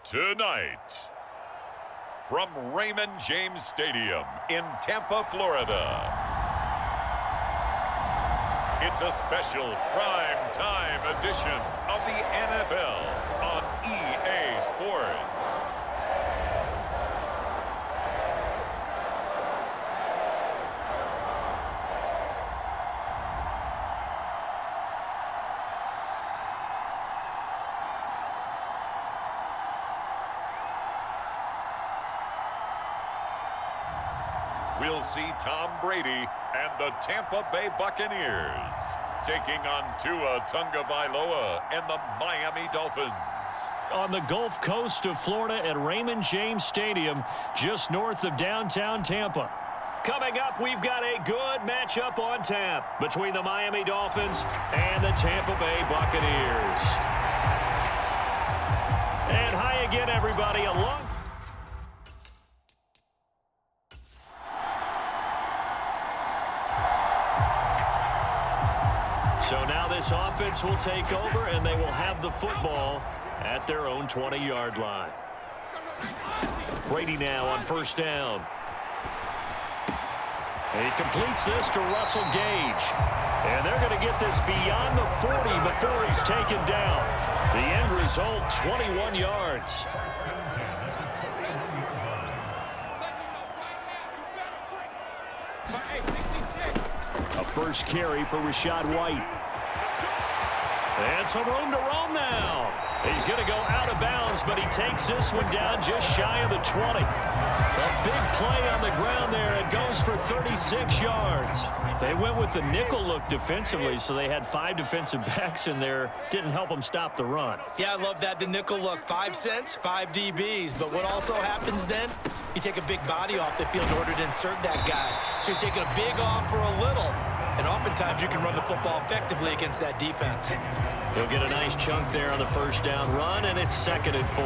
Tonight, from Raymond James Stadium in Tampa, Florida, it's a special prime time edition of the NFL on EA Sports. We'll see Tom Brady and the Tampa Bay Buccaneers taking on Tua Tagovailoa and the Miami Dolphins. On the Gulf Coast of Florida at Raymond James Stadium, just north of downtown Tampa. Coming up, we've got a good matchup on tap between the Miami Dolphins and the Tampa Bay Buccaneers. And hi again, everybody. So now this offense will take over, and they will have the football at their own 20-yard line. Brady now on first down. And he completes this to Russell Gage. And they're going to get this beyond the 40 before he's taken down. The end result, 21 yards. A first carry for Rachaad White. And some room to roam now. He's going to go out of bounds, but he takes this one down just shy of the 20. A big play on the ground there. It goes for 36 yards. They went with the nickel look defensively, so they had 5 defensive backs in there. Didn't help them stop the run. Yeah, I love that, the nickel look. 5 cents, 5 DBs. But what also happens then, you take a big body off the field in order to insert that guy. So you're taking a big off for a little. And oftentimes you can run the football effectively against that defense. He'll get a nice chunk there on the first down run, and it's 2nd and 4.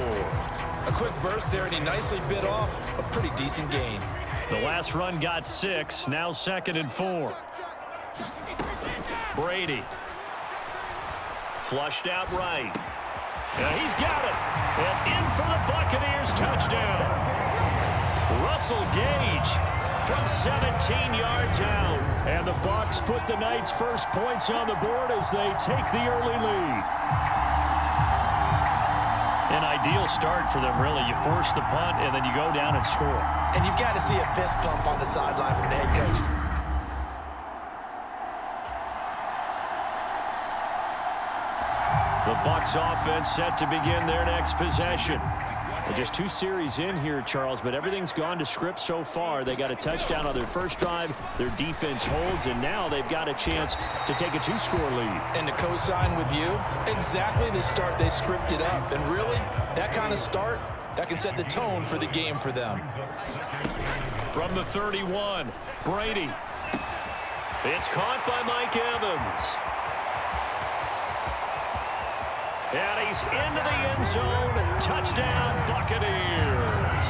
A quick burst there, and he nicely bit off a pretty decent gain. The last run got 6, now 2nd and 4. Brady. Flushed out right. And he's got it. And in for the Buccaneers touchdown. Russell Gage from 17 yards out. And the Bucs put the Knights' first points on the board as they take the early lead. An ideal start for them, really. You force the punt, and then you go down and score. And you've got to see a fist pump on the sideline from the head coach. The Bucs offense set to begin their next possession. Just 2 series in here, Charles, but everything's gone to script so far. They got a touchdown on their first drive. Their defense holds, and now they've got a chance to take a 2-score lead. And to co-sign with you, exactly the start they scripted up. And really, that kind of start, that can set the tone for the game for them. From the 31, Brady. It's caught by Mike Evans. And he's into the end zone. Touchdown, Buccaneers.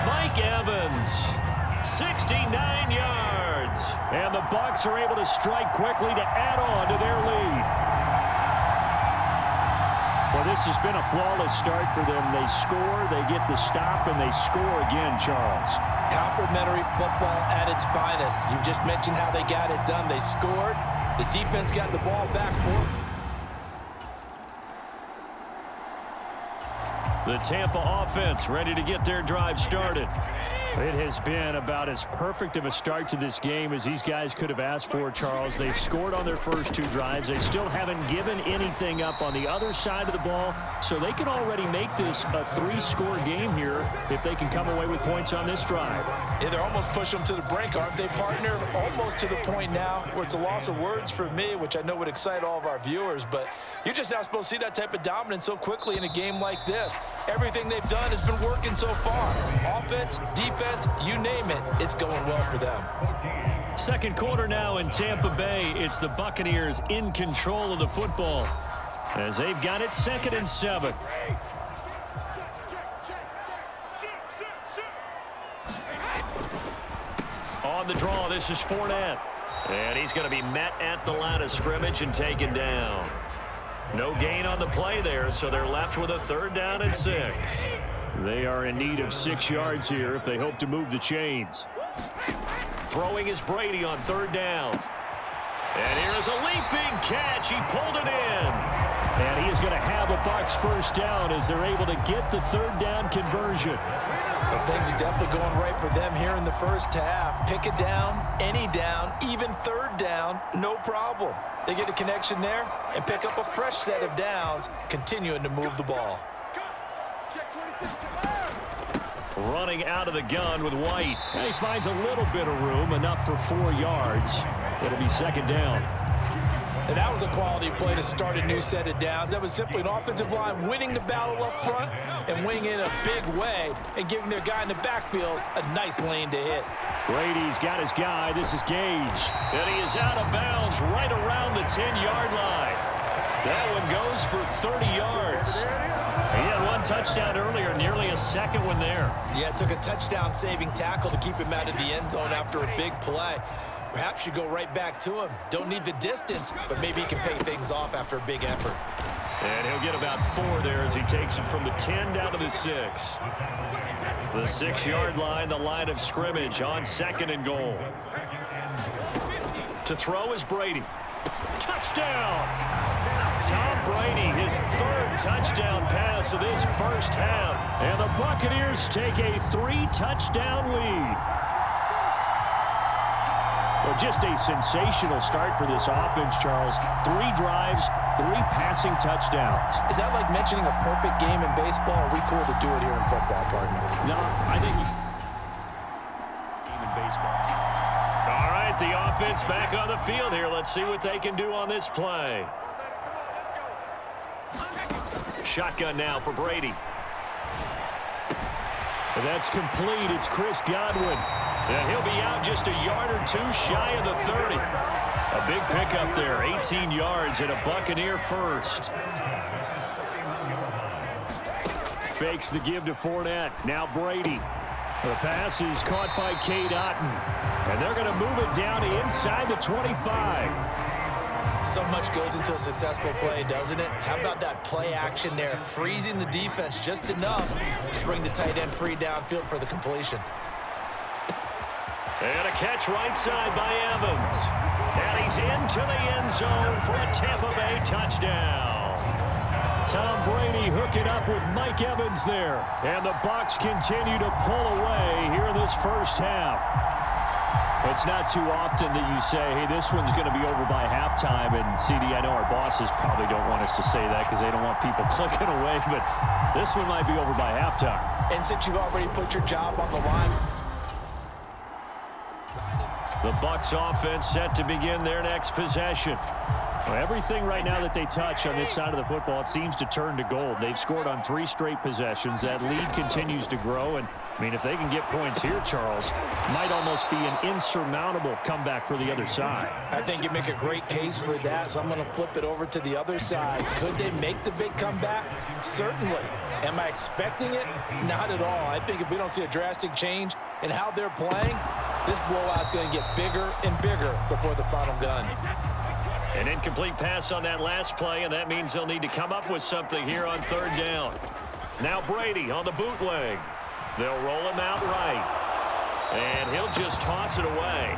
Mike Evans, 69 yards. And the Bucs are able to strike quickly to add on to their lead. Well, this has been a flawless start for them. They score, they get the stop, and they score again, Charles. Complimentary football at its finest. You just mentioned how they got it done. They scored. The defense got the ball back for them. The Tampa offense ready to get their drive started. It has been about as perfect of a start to this game as these guys could have asked for, Charles. They've scored on their first 2 drives. They still haven't given anything up on the other side of the ball, so they can already make this a 3-score game here if they can come away with points on this drive. Yeah, they're almost pushing them to the brink, aren't they, partner? Almost to the point now where it's a loss of words for me, which I know would excite all of our viewers, but you're just not supposed to see that type of dominance so quickly in a game like this. Everything they've done has been working so far. Offense, defense, you name it, it's going well for them. Second quarter now in Tampa Bay. It's the Buccaneers in control of the football as they've got it 2nd and 7. On the draw, this is Fournette. And he's going to be met at the line of scrimmage and taken down. No gain on the play there, so they're left with a 3rd down and 6. They are in need of 6 yards here if they hope to move the chains. Throwing is Brady on 3rd down. And here is a leaping catch. He pulled it in. And he is going to have a Bucs 1st down as they're able to get the 3rd down conversion. Well, things are definitely going right for them here in the first half. Pick a down, any down, even 3rd down, no problem. They get a connection there and pick up a fresh set of downs, continuing to move the ball. Running out of the gun with White. And he finds a little bit of room, enough for 4 yards. It'll be 2nd down. And that was a quality play to start a new set of downs. That was simply an offensive line winning the battle up front and winning in a big way and giving their guy in the backfield a nice lane to hit. Brady's got his guy. This is Gage. And he is out of bounds right around the 10-yard line. That one goes for 30 yards. He had 1 touchdown earlier, nearly a 2nd one there. Yeah, it took a touchdown-saving tackle to keep him out of the end zone after a big play. Perhaps you go right back to him. Don't need the distance, but maybe he can pay things off after a big effort. And he'll get about 4 there as he takes it from the 10 down to the 6. The 6-yard line, the line of scrimmage on 2nd and goal. To throw is Brady. Touchdown! Tom Brady, his 3rd touchdown pass of this first half. And the Buccaneers take a 3-touchdown lead. Well, just a sensational start for this offense, Charles. 3 drives, 3 passing touchdowns. Is that like mentioning a perfect game in baseball? Or are we cool to do it here in football, partner? No, I think game in baseball. All right, the offense back on the field here. Let's see what they can do on this play. Shotgun now for Brady. And that's complete. It's Chris Godwin. And he'll be out just a yard or 2 shy of the 30. A big pickup there, 18 yards and a Buccaneer first. Fakes the give to Fournette. Now Brady. The pass is caught by Cade Otton. And they're going to move it down to inside the 25. So much goes into a successful play, doesn't it? How about that play action there, freezing the defense just enough to bring the tight end free downfield for the completion. And a catch right side by Evans. And he's into the end zone for a Tampa Bay touchdown. Tom Brady hooking up with Mike Evans there. And the Bucs continue to pull away here in this first half. It's not too often that you say, hey, this one's going to be over by halftime. And, CD, I know our bosses probably don't want us to say that because they don't want people clicking away. But this one might be over by halftime. And since you've already put your job on the line. The Bucs offense set to begin their next possession. Well, everything right now that they touch on this side of the football, it seems to turn to gold. They've scored on 3 straight possessions. That lead continues to grow. And, I mean, if they can get points here, Charles, might almost be an insurmountable comeback for the other side. I think you make a great case for that, so I'm going to flip it over to the other side. Could they make the big comeback? Certainly. Am I expecting it? Not at all. I think if we don't see a drastic change in how they're playing, this blowout's going to get bigger and bigger before the final gun. An incomplete pass on that last play, and that means they'll need to come up with something here on 3rd down. Now Brady on the bootleg. They'll roll him out right. And he'll just toss it away.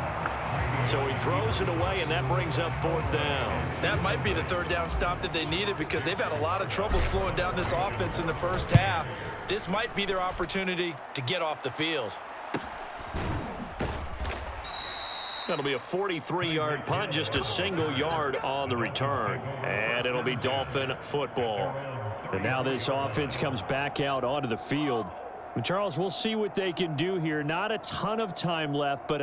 So he throws it away, and that brings up 4th down. That might be the 3rd down stop that they needed because they've had a lot of trouble slowing down this offense in the first half. This might be their opportunity to get off the field. That'll be a 43-yard punt, just a single yard on the return. And it'll be Dolphin football. And now this offense comes back out onto the field. And Charles, we'll see what they can do here. Not a ton of time left, but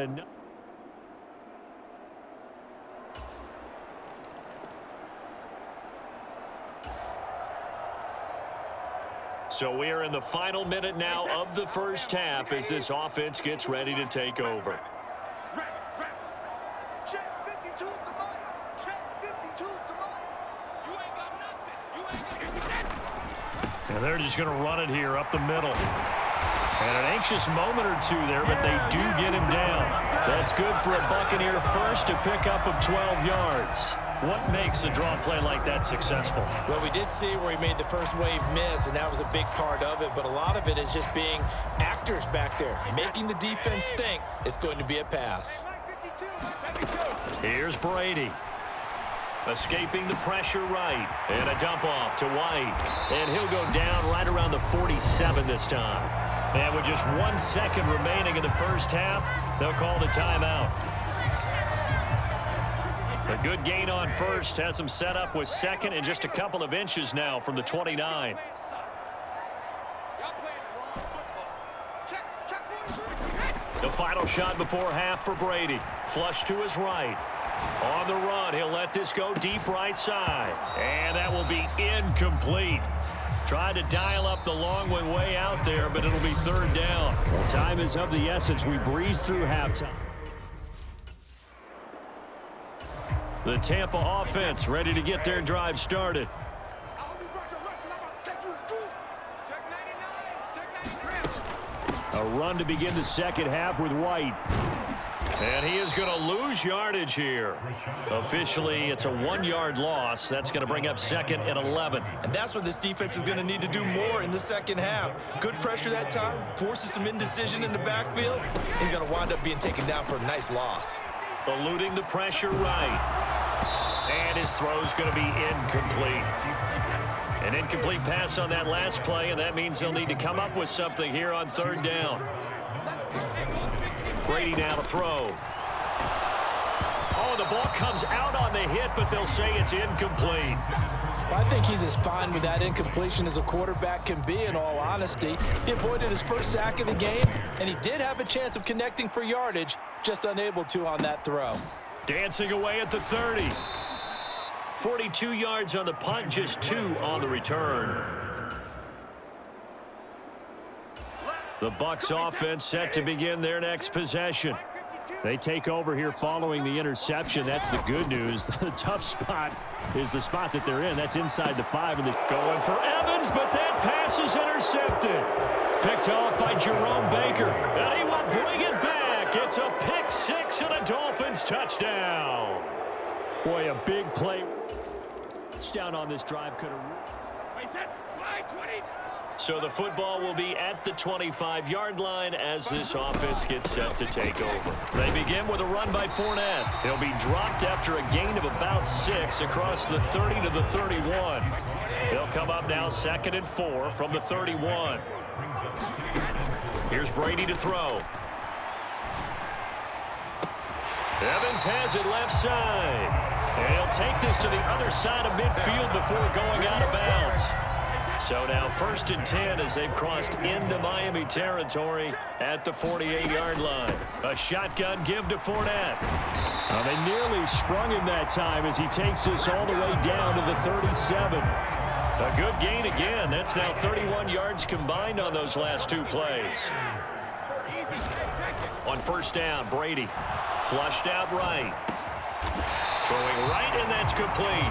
so we are in the final minute now of the first half as this offense gets ready to take over. And they're just going to run it here up the middle. And an anxious moment or two there, but they do get him down. That's good for a Buccaneer first to pick up of 12 yards. What makes a draw play like that successful? Well, we did see where he made the first wave miss, and that was a big part of it. But a lot of it is just being actors back there, making the defense think it's going to be a pass. Here's Brady. Escaping the pressure right. And a dump off to White. And he'll go down right around the 47 this time. And with just 1 second remaining in the first half, they'll call the timeout. A good gain on first has them set up with second and just a couple of inches now from the 29. The final shot before half for Brady. Flush to his right. On the run, he'll let this go deep right side. And that will be incomplete. Tried to dial up the long one way out there, but it'll be third down. Well, time is of the essence. We breeze through halftime. The Tampa offense ready to get their drive started. A run to begin the second half with White. And he is going to lose yardage here. Officially, it's a 1-yard loss. That's going to bring up second and 11. And that's what this defense is going to need to do more in the second half. Good pressure that time, forces some indecision in the backfield. He's going to wind up being taken down for a nice loss. Eluding the pressure right. And his throw's going to be incomplete. An incomplete pass on that last play, and that means they'll need to come up with something here on third down. Brady now to throw. Oh, the ball comes out on the hit, but they'll say it's incomplete. I think he's as fine with that incompletion as a quarterback can be, in all honesty. He avoided his first sack of the game, and he did have a chance of connecting for yardage, just unable to on that throw. Dancing away at the 30. 42 yards on the punt, just 2 on the return. The Bucs offense set to begin their next possession. They take over here following the interception. That's the good news. The tough spot is the spot that they're in. That's inside the 5. And they're going for Evans, but that pass is intercepted. Picked off by Jerome Baker. And he will bring it back. It's a pick 6 and a Dolphins touchdown. Boy, a big play. Touchdown on this drive could have. So the football will be at the 25-yard line as this offense gets set to take over. They begin with a run by Fournette. He'll be dropped after a gain of about 6 across the 30 to the 31. He'll come up now 2nd and 4 from the 31. Here's Brady to throw. Evans has it left side. And he'll take this to the other side of midfield before going out of bounds. So now 1st and 10 as they've crossed into Miami territory at the 48-yard line. A shotgun give to Fournette. They nearly sprung him that time as he takes this all the way down to the 37. A good gain again. That's now 31 yards combined on those last 2 plays. On 1st down, Brady flushed out right. Throwing right, and that's complete.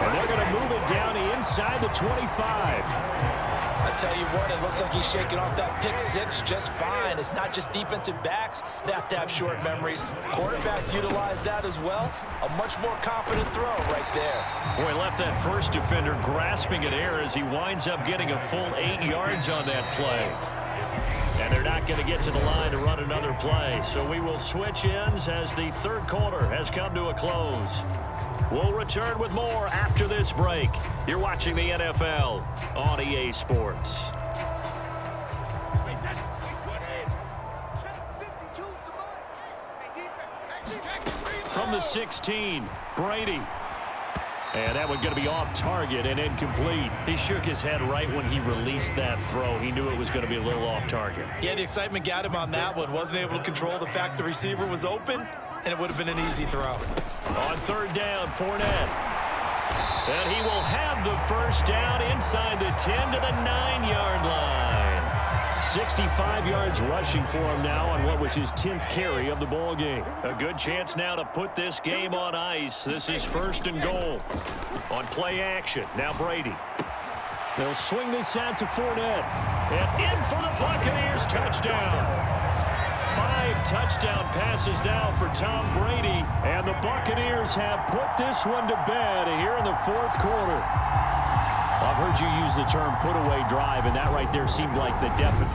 And they're going to move it down inside the 25. I tell you what, it looks like he's shaking off that pick 6 just fine. It's not just defensive backs that have to have short memories. Quarterbacks utilize that as well. A much more confident throw right there. Boy, left that first defender grasping at air as he winds up getting a full 8 yards on that play. And they're not going to get to the line to run another play. So we will switch ends as the third quarter has come to a close. We'll return with more after this break. You're watching the NFL on EA Sports. from the 16. Brady. And that one going to be off target and incomplete. He shook his head right when he released that throw. He knew it was going to be a little off target. Yeah, the excitement got him on that one. Wasn't able to control the fact the receiver was open, and it would have been an easy throw. On third down, Fournette. And he will have the first down inside the 10 to the 9-yard line. 65 yards rushing for him now on what was his 10th carry of the ball game. A good chance now to put this game on ice. This is first and goal. On play action, now Brady. They'll swing this out to Fournette. And in for the Buccaneers touchdown. 5 touchdown passes now for Tom Brady. And the Buccaneers have put this one to bed here in the fourth quarter. I've heard you use the term put-away drive, and that right there seemed like the definite.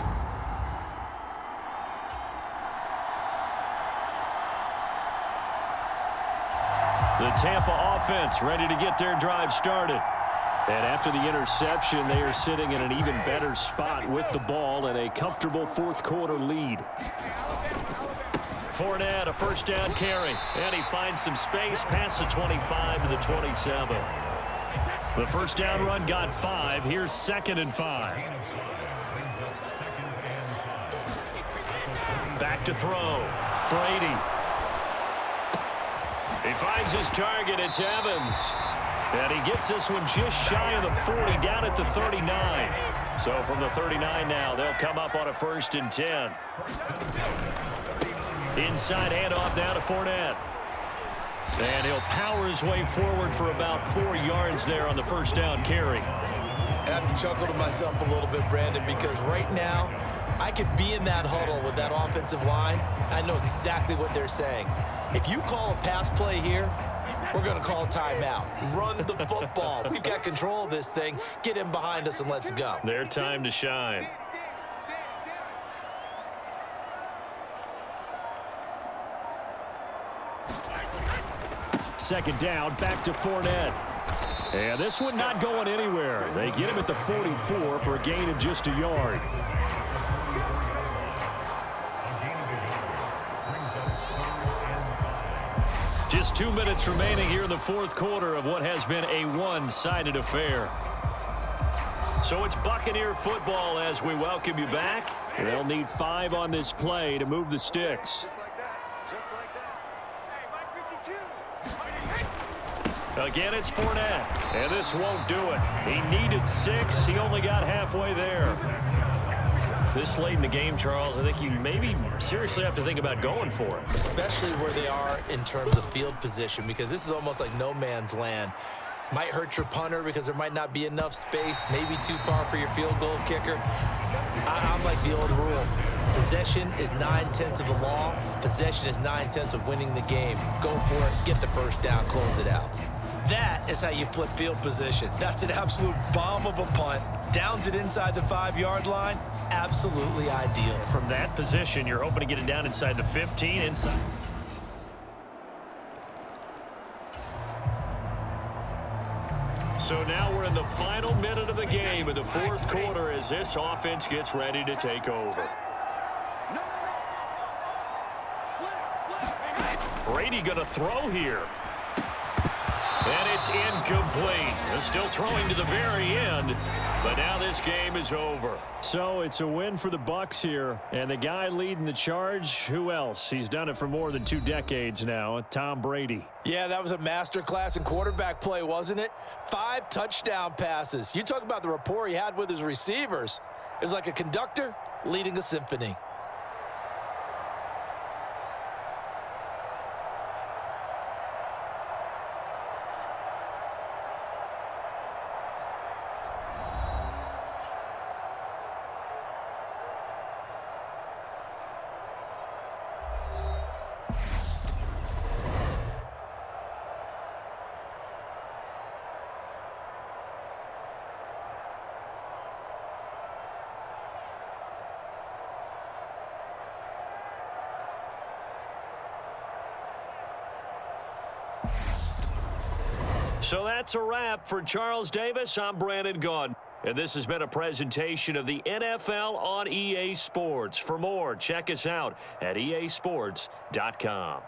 The Tampa offense ready to get their drive started. And after the interception, they are sitting in an even better spot with the ball and a comfortable fourth quarter lead. Fournette, a first down carry. And he finds some space past the 25 to the 27. The first down run got 5. Here's 2nd and 5. Back to throw. Brady. He finds his target. It's Evans. And he gets this one just shy of the 40, down at the 39. So from the 39 now, they'll come up on a 1st and 10. Inside handoff now to Fournette. And he'll power his way forward for about 4 yards there on the first down carry. I have to chuckle to myself a little bit, Brandon, because right now I could be in that huddle with that offensive line. I know exactly what they're saying. If you call a pass play here, we're going to call a timeout. Run the football. We've got control of this thing. Get in behind us and let's go. Their time to shine. Second down, back to Fournette. And this one not going anywhere. They get him at the 44 for a gain of just a yard. Just 2 minutes remaining here in the fourth quarter of what has been a one-sided affair. So it's Buccaneer football as we welcome you back. They'll need 5 on this play to move the sticks. Again, it's Fournette, and this won't do it. He needed 6. He only got halfway there. This late in the game, Charles, I think you maybe seriously have to think about going for it. Especially where they are in terms of field position, because this is almost like no man's land. Might hurt your punter because there might not be enough space, maybe too far for your field goal kicker. I'm like the old rule. Possession is 9/10 of the law. Possession is 9/10 of winning the game. Go for it, get the first down, close it out. That is how you flip field position. That's an absolute bomb of a punt. Downs it inside the 5-yard line. Absolutely ideal. From that position, you're hoping to get it down inside the 15. Inside. So now we're in the final minute of the game in the fourth quarter as this offense gets ready to take over. Brady going to throw here. And it's incomplete. They're still throwing to the very end. But now this game is over. So it's a win for the Bucs here. And the guy leading the charge, who else? He's done it for more than 2 decades now. Tom Brady. Yeah, that was a masterclass in quarterback play, wasn't it? 5 touchdown passes. You talk about the rapport he had with his receivers. It was like a conductor leading a symphony. So that's a wrap for Charles Davis. I'm Brandon Gaudin. And this has been a presentation of the NFL on EA Sports. For more, check us out at easports.com.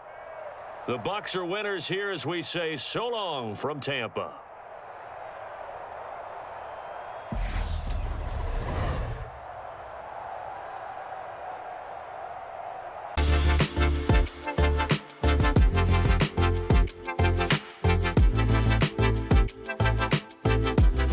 The Bucs are winners here as we say so long from Tampa.